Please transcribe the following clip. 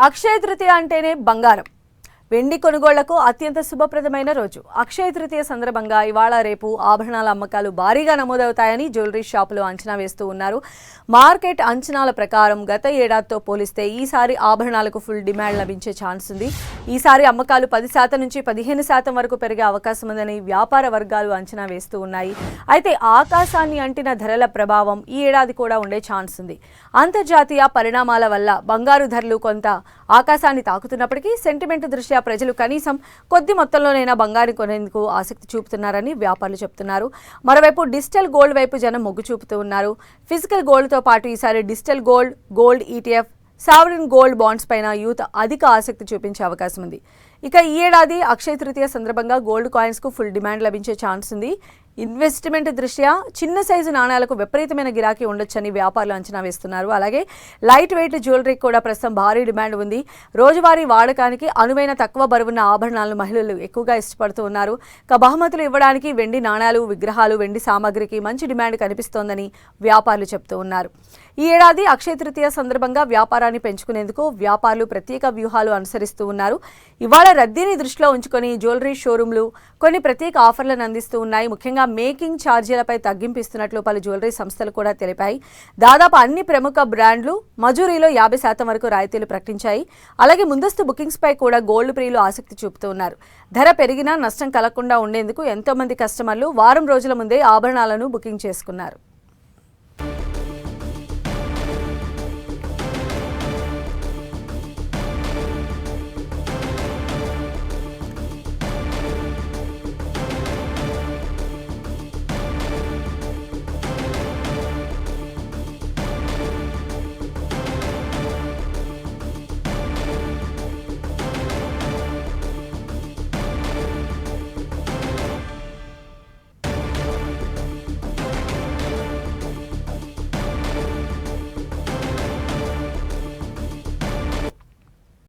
అక్షయ తృతీయ అంటేనే బంగారం వెండి కొనుగోళ్లకు అత్యంత శుభప్రదమైన రోజు. అక్షయ తృతీయ సందర్భంగా ఇవాళ రేపు ఆభరణాల అమ్మకాలు భారీగా నమోదవుతాయని జ్యువెలరీ షాపులు అంచనా వేస్తూ ఉన్నారు. మార్కెట్ అంచనాల ప్రకారం గత ఏడాదితో పోలిస్తే ఈసారి ఆభరణాలకు ఫుల్ డిమాండ్ లభించే ఛాన్స్ ఉంది. ఈసారి అమ్మకాలు 10% నుంచి 15% వరకు పెరిగే అవకాశం ఉందని వ్యాపార వర్గాలు అంచనా వేస్తూ ఉన్నాయి. అయితే ఆకాశాన్ని అంటిన ధరల ప్రభావం ఈ ఏడాది కూడా ఉండే ఛాన్స్ ఉంది. అంతర్జాతీయ పరిణామాల వల్ల బంగారు ధరలు కొంత ఆకాశాన్ని తాకుతున్నప్పటికీ సెంటిమెంట్ దృష్ట్యా ప్రజలు కనీసం కొద్ది మొత్తంలోనైనా బంగారం కొనేందుకు ఆసక్తి చూపుతున్నారని వ్యాపారులు చెబుతున్నారు. మరోవైపు డిజిటల్ గోల్డ్ వైపు జనం మొగ్గు చూపుతూ ఉన్నారు. ఫిజికల్ గోల్డ్తో పాటు ఈసారి digital gold ETF, sovereign gold bonds పైన యూత్ అధిక ఆసక్తి చూపించే అవకాశం ఉంది. ఇక ఈ ఏడాది అక్షయ తృతీయ సందర్భంగా గోల్డ్ కాయిన్స్కు ఫుల్ డిమాండ్ లభించే ఛాన్స్ ఉంది. ఇన్వెస్ట్మెంట్ దృష్ట్యా చిన్న సైజు నాణ్యాలకు విపరీతమైన గిరాకీ ఉండొచ్చని వ్యాపారులు అంచనా వేస్తున్నారు. అలాగే లైట్ వెయిట్ జ్యువెలరీకి కూడా ప్రస్తుతం భారీ డిమాండ్ ఉంది. రోజువారీ వాడకానికి అనువైన తక్కువ బరువున్న ఆభరణాలను మహిళలు ఎక్కువగా ఇష్టపడుతూ ఉన్నారు. బహుమతులు ఇవ్వడానికి వెండి నాణ్యాలు, విగ్రహాలు, వెండి సామాగ్రికి మంచి డిమాండ్ కనిపిస్తోందని వ్యాపారులు చెబుతూ ఉన్నారు. ఈ ఏడాది అక్షయ తృతీయ సందర్భంగా వ్యాపారాన్ని పెంచుకునేందుకు వ్యాపారులు ప్రత్యేక వ్యూహాలు అనుసరిస్తూ ఉన్నారు. ఇవాళ రద్దీని దృష్టిలో ఉంచుకొని జ్యువెలరీ షోరూంలు కొన్ని ప్రత్యేక ఆఫర్లను అందిస్తూ ఉన్నాయి. ముఖ్యంగా మేకింగ్ ఛార్జీలపై తగ్గింపు ఇస్తున్నట్లు పలు జ్యువెలరీ సంస్థలు కూడా తెలిపాయి. దాదాపు అన్ని ప్రముఖ బ్రాండ్లు మజూరీలో 50% వరకు రాయితీలు ప్రకటించాయి. అలాగే ముందస్తు బుకింగ్స్ పై కూడా గోల్డ్ ప్రియులు ఆసక్తి చూపుతూ ఉన్నారు. ధర పెరిగినా నష్టం కలగకుండా ఉండేందుకు ఎంతో మంది కస్టమర్లు వారం రోజుల ముందే ఆభరణాలను బుకింగ్ చేసుకున్నారు.